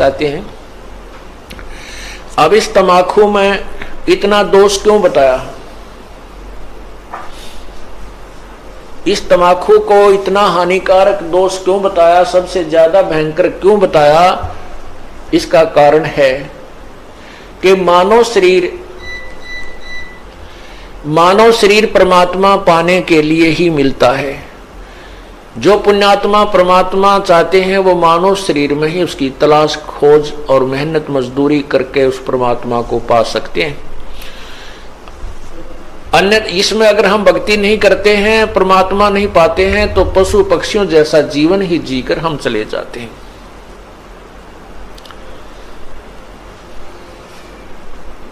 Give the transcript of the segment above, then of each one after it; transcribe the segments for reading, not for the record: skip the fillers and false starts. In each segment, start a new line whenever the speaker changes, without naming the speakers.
बताते हैं। अब इस तम्बाकू में इतना दोष क्यों बताया, इस तम्बाकू को इतना हानिकारक दोष क्यों बताया, सबसे ज्यादा भयंकर क्यों बताया? इसका कारण है कि मानव शरीर परमात्मा पाने के लिए ही मिलता है। जो पुण्यात्मा परमात्मा चाहते हैं वो मानव शरीर में ही उसकी तलाश खोज और मेहनत मजदूरी करके उस परमात्मा को पा सकते हैं। अन्य इसमें अगर हम भक्ति नहीं करते हैं, परमात्मा नहीं पाते हैं, तो पशु पक्षियों जैसा जीवन ही जीकर हम चले जाते हैं।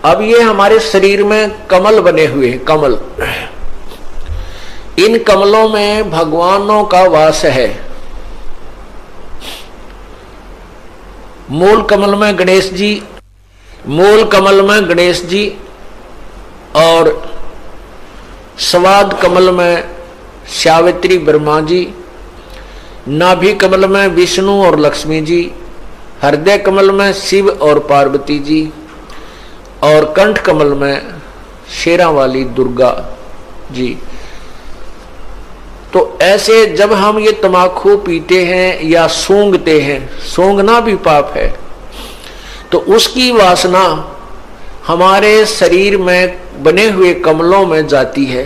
अब ये हमारे शरीर में कमल बने हुए हैं, कमल, इन कमलों में भगवानों का वास है। मूल कमल में गणेश जी, और स्वाद कमल में सावित्री ब्रह्मा जी, नाभि कमल में विष्णु और लक्ष्मी जी, हृदय कमल में शिव और पार्वती जी, और कंठ कमल में शेरा वाली दुर्गा जी। तो ऐसे जब हम ये तम्बाकू पीते हैं या सूंघते हैं, सूंघना भी पाप है, तो उसकी वासना हमारे शरीर में बने हुए कमलों में जाती है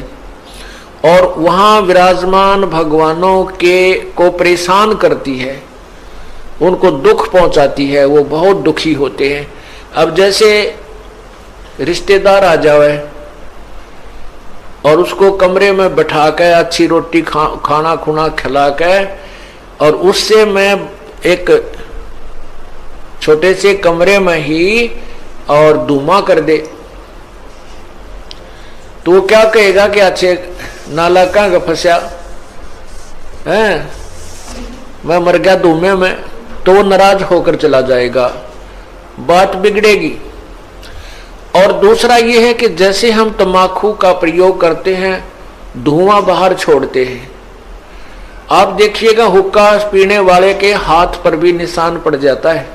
और वहां विराजमान भगवानों को परेशान करती है, उनको दुख पहुंचाती है, वो बहुत दुखी होते हैं। अब जैसे रिश्तेदार आ जावे और उसको कमरे में बैठा के अच्छी रोटी खाना खुना खिला के और उससे मैं एक छोटे से कमरे में ही और धुआं कर दे, तो वो क्या कहेगा कि अच्छे नाला कहाँ फंसा है, मैं मर गया धुएं में, तो वो नाराज होकर चला जाएगा, बात बिगड़ेगी। और दूसरा ये है कि जैसे हम तम्बाकू का प्रयोग करते हैं, धुआं बाहर छोड़ते हैं, आप देखिएगा हुक्का पीने वाले के हाथ पर भी निशान पड़ जाता है,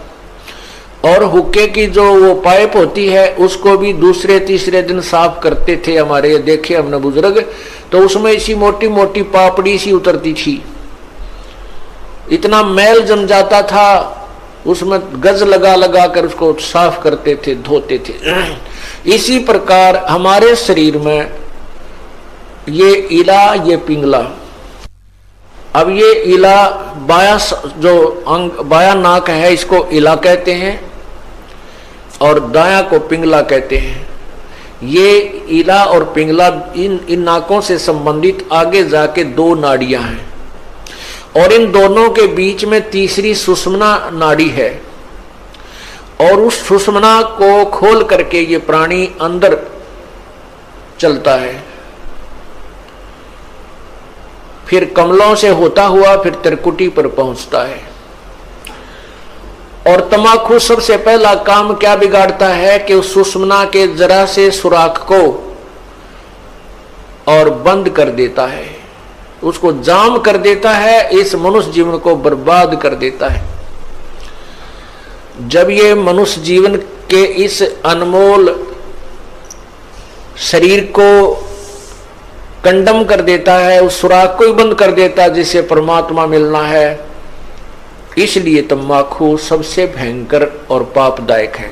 और हुक्के की जो वो पाइप होती है उसको भी दूसरे तीसरे दिन साफ करते थे हमारे, देखे हमने बुजुर्ग, तो उसमें इसी मोटी मोटी पापड़ी सी उतरती थी, इतना मैल जम जाता था, उसमें गज लगा लगा कर उसको साफ करते थे, धोते थे। इसी प्रकार हमारे शरीर में ये इला, ये पिंगला, अब ये इला बाया जो अंग बाया नाक है इसको इला कहते हैं और दाया को पिंगला कहते हैं। ये इला और पिंगला इन नाकों से संबंधित आगे जाके दो नाड़ियां हैं और इन दोनों के बीच में तीसरी सुषुम्ना नाड़ी है और उस सुषुम्ना को खोल करके ये प्राणी अंदर चलता है, फिर कमलों से होता हुआ फिर त्रिकुटी पर पहुंचता है। और तम्बाकू सबसे पहला काम क्या बिगाड़ता है कि उस सुषुम्ना के जरा से सुराख को और बंद कर देता है, उसको जाम कर देता है, इस मनुष्य जीवन को बर्बाद कर देता है। जब ये मनुष्य जीवन के इस अनमोल शरीर को कंडम कर देता है, उस सुराख को ही बंद कर देता है जिससे परमात्मा मिलना है, इसलिए तम्बाकू सबसे भयंकर और पापदायक है।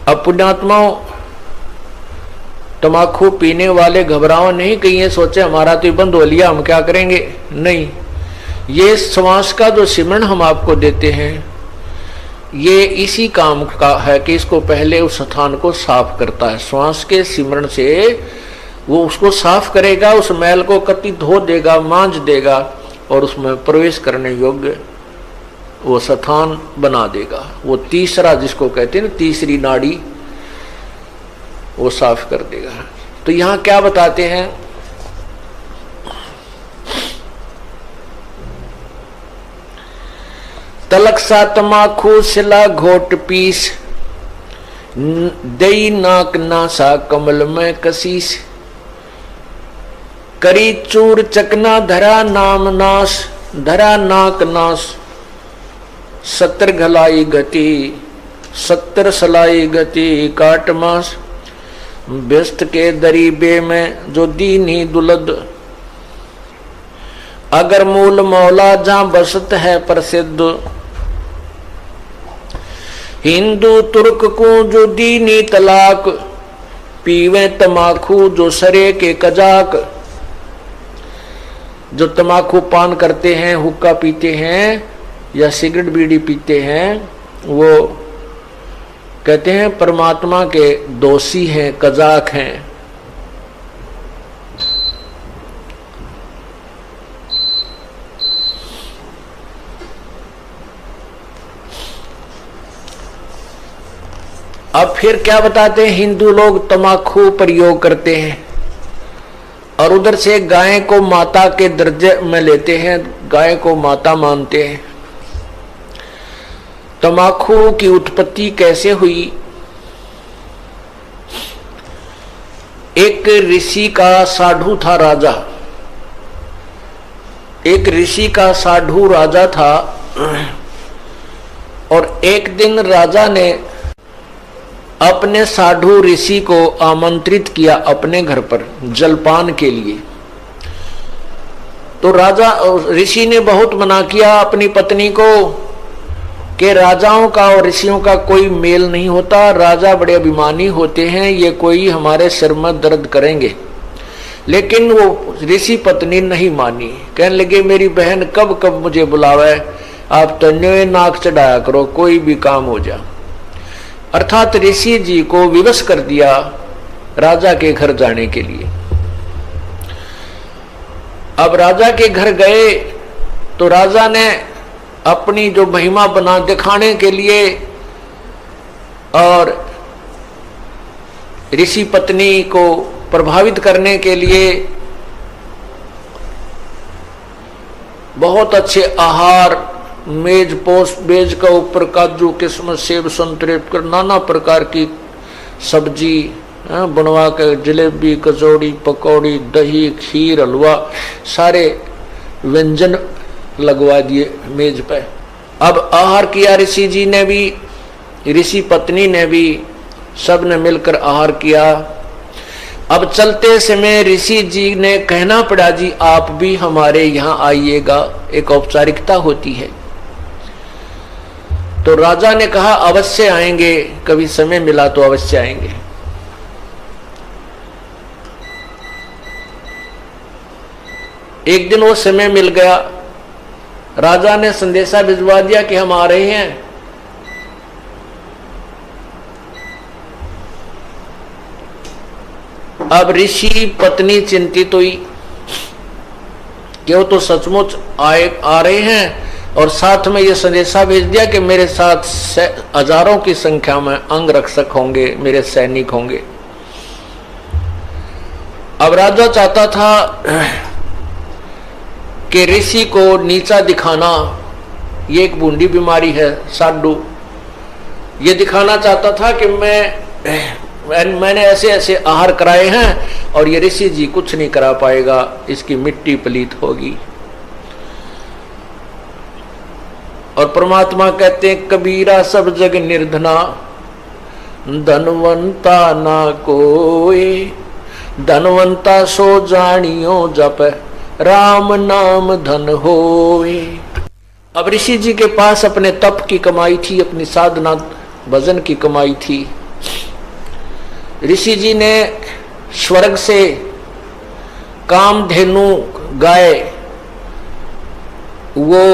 अब पुण्यात्माओं, तम्बाकू पीने वाले घबराओ नहीं, कहीं ये सोचे हमारा तो बंद हो लिया, हम क्या करेंगे, नहीं। ये श्वास का जो सिमरण हम आपको देते हैं ये इसी काम का है कि इसको पहले उस स्थान को साफ करता है। श्वास के सिमरण से वो उसको साफ करेगा, उस मैल को कति धो देगा, मांझ देगा और उसमें प्रवेश करने योग्य वो स्थान बना देगा। वो तीसरा जिसको कहते हैं ना, तीसरी नाड़ी, वो साफ कर देगा। तो यहां क्या बताते हैं, तलक सा तमाखू सिला घोट पीस, दई नाक नासा कमल में कसीस, करी चूर चकना धरा नाम नाश, धरा नाक नाश 70 घलाई गति 70 सलाई गति काट मास व्यस्त के दरीबे में जो दीनी दुलद। अगर मूल मौला जहां बसत है प्रसिद्ध हिंदू तुर्क को जो दीनी तलाक पीवे तमाखू जो सरे के कजाक। जो तमाकू पान करते हैं हुक्का पीते हैं या सिगरेट बीड़ी पीते हैं वो कहते हैं परमात्मा के दोषी हैं कजाक हैं। अब फिर क्या बताते हैं हिंदू लोग तमाकू प्रयोग करते हैं और उधर से गाय को माता के दर्जे में लेते हैं, गाय को माता मानते हैं। तमाकू की उत्पत्ति कैसे हुई? एक ऋषि का साधु था राजा, एक ऋषि का साधु राजा था और एक दिन राजा ने अपने साधु ऋषि को आमंत्रित किया अपने घर पर जलपान के लिए। तो राजा ऋषि ने बहुत मना किया अपनी पत्नी को कि राजाओं का और ऋषियों का कोई मेल नहीं होता, राजा बड़े अभिमानी होते हैं, ये कोई हमारे सिर में दर्द करेंगे। लेकिन वो ऋषि पत्नी नहीं मानी, कहने लगे मेरी बहन कब कब मुझे बुलावे, आप तन्यों नाक चढ़ाया करो, कोई भी काम हो जा। अर्थात ऋषि जी को विवश कर दिया राजा के घर जाने के लिए। अब राजा के घर गए तो राजा ने अपनी जो महिमा बना दिखाने के लिए और ऋषि पत्नी को प्रभावित करने के लिए बहुत अच्छे आहार मेज पोस्ट मेज का ऊपर काजू किस्मत सेब संतरे कर नाना प्रकार की सब्जी बनवा के जलेबी कचौड़ी पकौड़ी दही खीर हलवा सारे व्यंजन लगवा दिए मेज पे। अब आहार किया ऋषि जी ने भी, ऋषि पत्नी ने भी, सब ने मिलकर आहार किया। अब चलते समय ऋषि जी ने कहना पड़ा जी आप भी हमारे यहाँ आइएगा, एक औपचारिकता होती है। तो राजा ने कहा अवश्य आएंगे, कभी समय मिला तो अवश्य आएंगे। एक दिन वो समय मिल गया, राजा ने संदेशा भिजवा दिया कि हम आ रहे हैं। अब ऋषि पत्नी चिंतित हुई कि वो तो सचमुच आ रहे हैं और साथ में ये संदेशा भेज दिया कि मेरे साथ हजारों की संख्या में अंग रक्षक होंगे, मेरे सैनिक होंगे। अब राजा चाहता था कि ऋषि को नीचा दिखाना, ये एक बूंदी बीमारी है साधु, ये दिखाना चाहता था कि मैंने ऐसे ऐसे आहार कराए हैं और ये ऋषि जी कुछ नहीं करा पाएगा, इसकी मिट्टी पलीत होगी। और परमात्मा कहते हैं कबीरा सब जग निर्धना धनवंता ना कोई, धनवंता सो जानियो जप राम नाम धन होए। अब ऋषि जी के पास अपने तप की कमाई थी, अपनी साधना भजन की कमाई थी। ऋषि जी ने स्वर्ग से कामधेनु गाय वो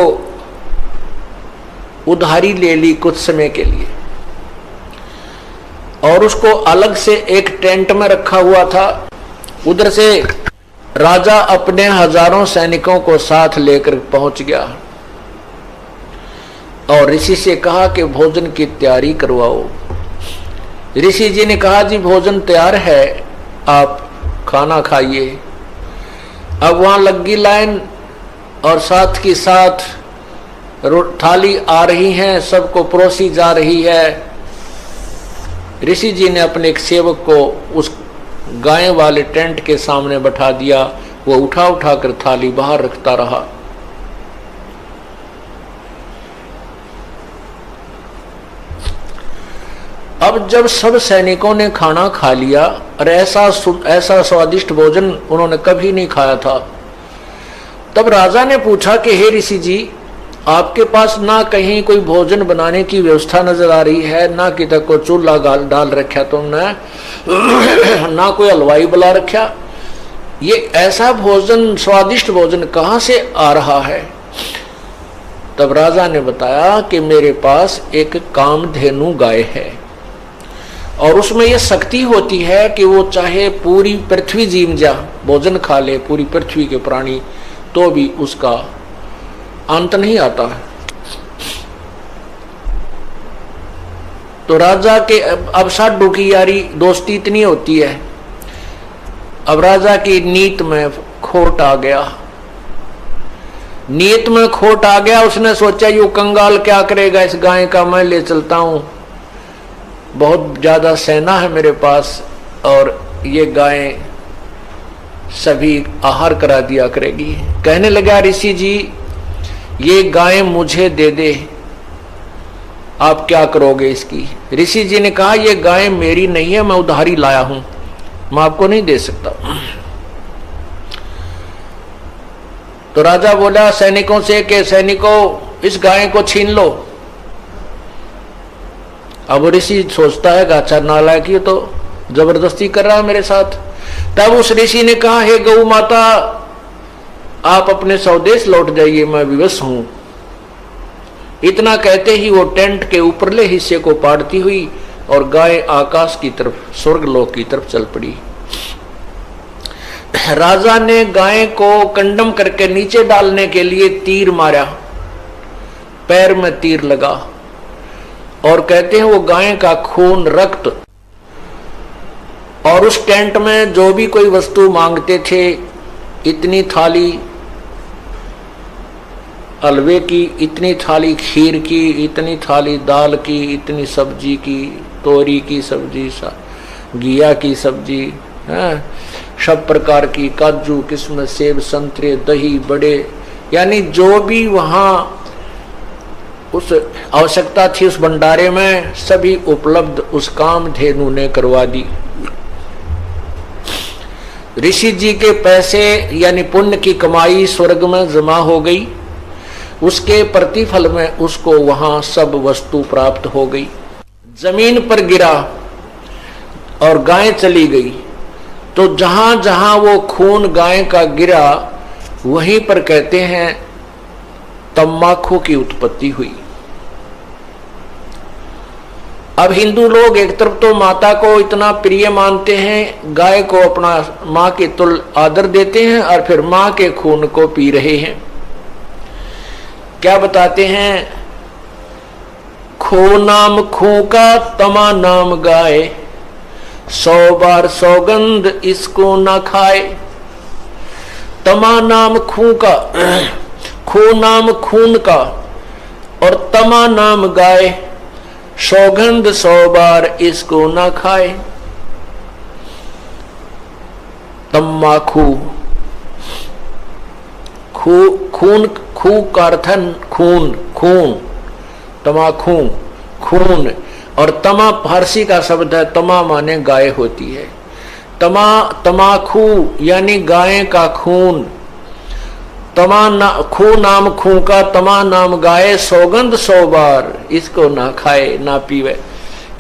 उधारी ले ली कुछ समय के लिए और उसको अलग से एक टेंट में रखा हुआ था। उधर से राजा अपने हजारों सैनिकों को साथ लेकर पहुंच गया और ऋषि से कहा कि भोजन की तैयारी करवाओ। ऋषि जी ने कहा जी भोजन तैयार है, आप खाना खाइए। अब वहां लगी लाइन और साथ की साथ थाली आ रही है, सबको परोसी जा रही है। ऋषि जी ने अपने एक सेवक को उस गाय वाले टेंट के सामने बैठा दिया, वो उठा उठा कर थाली बाहर रखता रहा। अब जब सब सैनिकों ने खाना खा लिया और ऐसा स्वादिष्ट भोजन उन्होंने कभी नहीं खाया था, तब राजा ने पूछा कि हे ऋषि जी, आपके पास ना कहीं कोई भोजन बनाने की व्यवस्था नजर आ रही है, ना कि तक को चूल्हा डाल रखा तुमने, ना कोई हलवाई बुला रखा, ये ऐसा भोजन, स्वादिष्ट भोजन कहाँ से आ रहा है? तब राजा ने बताया कि मेरे पास एक कामधेनु गाय है और उसमें यह शक्ति होती है कि वो चाहे पूरी पृथ्वी जीम जा भोजन खा ले, पूरी पृथ्वी के प्राणी, तो भी उसका अंत नहीं आता है। तो राजा के अब साधु की यारी दोस्ती इतनी होती है, अब राजा की नीत में खोट आ गया, नीयत में खोट आ गया। उसने सोचा यू कंगाल क्या करेगा, इस गाय का मैं ले चलता हूं, बहुत ज्यादा सेना है मेरे पास और ये गाय सभी आहार करा दिया करेगी। कहने लगा ऋषि जी, ये गाय मुझे दे दे, आप क्या करोगे इसकी? ऋषि जी ने कहा ये गाय मेरी नहीं है, मैं उधारी लाया हूं, मैं आपको नहीं दे सकता। तो राजा बोला सैनिकों से कि सैनिकों इस गाय को छीन लो। अब ऋषि सोचता है अच्छा नालायक ये तो जबरदस्ती कर रहा है मेरे साथ। तब उस ऋषि ने कहा हे गौ माता, आप अपने स्वदेश लौट जाइए, मैं विवश हूं। इतना कहते ही वो टेंट के ऊपरले हिस्से को पाड़ती हुई और गाय आकाश की तरफ, स्वर्गलोक की तरफ चल पड़ी। राजा ने गाय को कंडम करके नीचे डालने के लिए तीर मारा, पैर में तीर लगा और कहते हैं वो गाय का खून, रक्त और उस टेंट में जो भी कोई वस्तु मांगते थे, इतनी थाली हलवे की, इतनी थाली खीर की, इतनी थाली दाल की, इतनी सब्जी की, तोरी की सब्जी, घिया की सब्जी, सब प्रकार की, काजू, किस्मत, सेब, संतरे, दही, बड़े, यानी जो भी वहां उस आवश्यकता थी उस भंडारे में सभी उपलब्ध उस कामधेनु ने करवा दी। ऋषि जी के पैसे यानी पुण्य की कमाई स्वर्ग में जमा हो गई, उसके प्रतिफल में उसको वहां सब वस्तु प्राप्त हो गई। जमीन पर गिरा और गाय चली गई, तो जहां जहां वो खून गाय का गिरा वहीं पर कहते हैं तम्बाकू की उत्पत्ति हुई। अब हिंदू लोग एक तरफ तो माता को इतना प्रिय मानते हैं, गाय को अपना मां के तुल्य आदर देते हैं और फिर मां के खून को पी रहे हैं। क्या बताते हैं, खो नाम खू का तमा नाम गाय, 100 बार सौगंध इसको ना खाए। तमा नाम खू का, खो नाम खून का और तमा नाम गाय, सौगंध 100 बार इसको ना खाए। तम्बाकू, खून, खू का अर्थ खून, खून, तमाखू, खून, और तमा फारसी का शब्द है, तमा माने गाय होती है। तमाखू यानी गाय का खून, खू नाम खू का तमा नाम गाय, सौगंध 100 बार इसको ना खाए ना पीवे।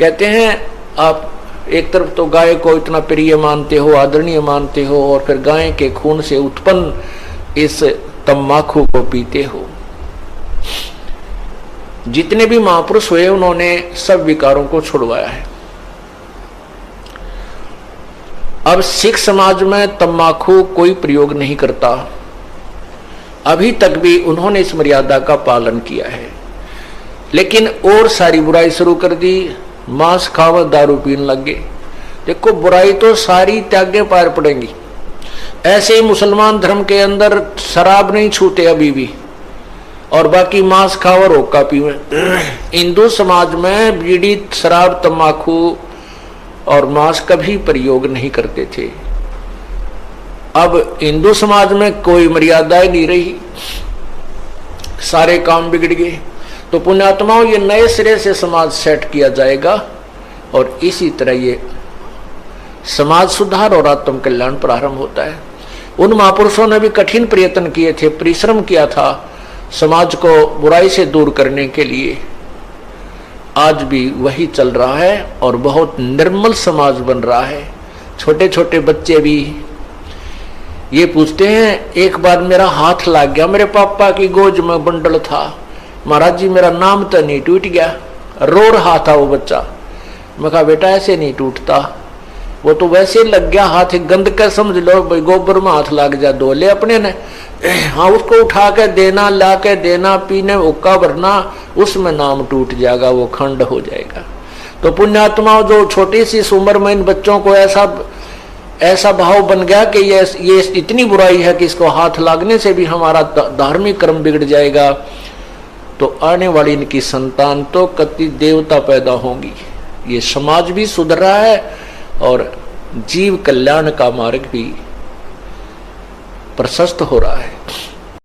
कहते हैं आप एक तरफ तो गाय को इतना प्रिय मानते हो, आदरणीय मानते हो, और फिर गाय के खून से उत्पन्न इस तम्बाकू को पीते हो। जितने भी महापुरुष हुए उन्होंने सब विकारों को छुड़वाया है। अब सिख समाज में तम्बाकू कोई प्रयोग नहीं करता, अभी तक भी उन्होंने इस मर्यादा का पालन किया है। लेकिन और सारी बुराई शुरू कर दी, मांस खावा, दारू पीने लगे। देखो बुराई तो सारी त्यागे पार पड़ेंगी। ऐसे ही मुसलमान धर्म के अंदर शराब नहीं छूते अभी भी, और बाकी मांस खाओ और हुक्का पीवे। हिंदू समाज में बीड़ी, शराब, तम्बाकू और मांस कभी प्रयोग नहीं करते थे। अब हिंदू समाज में कोई मर्यादा ही नहीं रही, सारे काम बिगड़ गए। तो पुण्यात्माओं, ये नए सिरे से समाज सेट किया जाएगा और इसी तरह ये समाज सुधार और आत्म कल्याण प्रारंभ होता है। उन महापुरुषों ने भी कठिन प्रयत्न किए थे, परिश्रम किया था समाज को बुराई से दूर करने के लिए। आज भी वही चल रहा है और बहुत निर्मल समाज बन रहा है। छोटे छोटे बच्चे भी ये पूछते हैं, एक बार मेरा हाथ लग गया, मेरे पापा की गोद में बंडल था, महाराज जी मेरा नाम तो नहीं टूट गया। रो रहा था वो बच्चा। मैं कहा बेटा ऐसे नहीं टूटता, वो तो वैसे लग गया हाथ, गंद का समझ लो, भाई गोबर में हाथ लग जा धो ले अपने ने। हाँ उसको उठा के देना, ला के देना, पीने उक्का भरना, उसमें नाम टूट जाएगा, वो खंड हो जाएगा। तो पुण्यात्मा जो छोटी सी उम्र में इन बच्चों को ऐसा भाव बन गया कि ये इतनी बुराई है कि इसको हाथ लागने से भी हमारा धार्मिक कर्म बिगड़ जाएगा, तो आने वाली इनकी संतान तो कति देवता पैदा होंगी। ये समाज भी सुधर रहा है और जीव कल्याण का मार्ग भी प्रशस्त हो रहा है।